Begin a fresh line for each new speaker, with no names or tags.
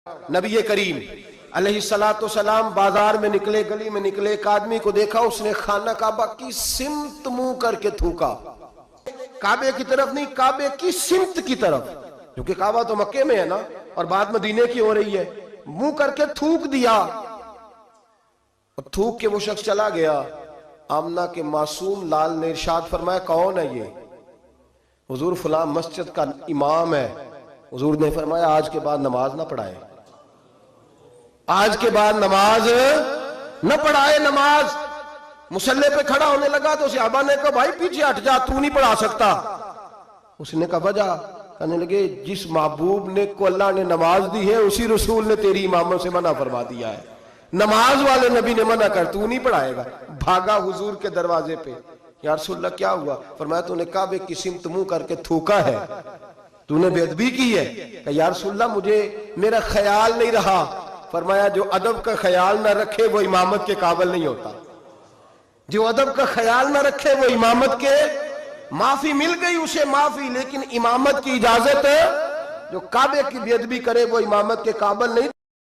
نبی کریم علیہ السلام بازار میں نکلے، گلی میں نکلے، ایک آدمی کو دیکھا، اس نے خانہ کعبہ کی سمت منہ کر کے تھوکا. کعبے کی طرف نہیں، کعبے کی سمت کی طرف، کیونکہ کعبہ تو مکے میں ہے نا اور بات مدینے کی ہو رہی ہے. منہ کر کے تھوک دیا اور تھوک کے وہ شخص چلا گیا. آمنہ کے معصوم لال نے ارشاد فرمایا کون ہے یہ؟ حضور فلاں مسجد کا امام ہے. حضور نے فرمایا آج کے بعد نماز نہ پڑھائے، آج کے بعد نماز نہ پڑھائے. نماز مصلی پہ کھڑا ہونے لگا تو صحابہ نے کہا بھائی پیچھے ہٹ جا، تو نہیں پڑھا سکتا. اس نے کہا وجہ؟ کہنے لگے جس محبوب نے کو اللہ نے نماز دی ہے اسی رسول نے تیری امامت سے منع فرما دیا ہے. نماز والے نبی نے منع کر، تو نہیں پڑھائے گا. بھاگا حضور کے دروازے پہ، یا رسول اللہ کیا ہوا؟ فرمایا تو نے کعبے کی سمت منہ کر کے تھوکا ہے، تو نے بے ادبی کی ہے. کہ یا رسول اللہ مجھے میرا خیال نہیں رہا. فرمایا جو ادب کا خیال نہ رکھے وہ امامت کے قابل نہیں ہوتا. جو ادب کا خیال نہ رکھے وہ امامت کے، معافی مل گئی اسے معافی، لیکن امامت کی اجازت، جو کعبے کی بے ادبی کرے وہ امامت کے قابل نہیں.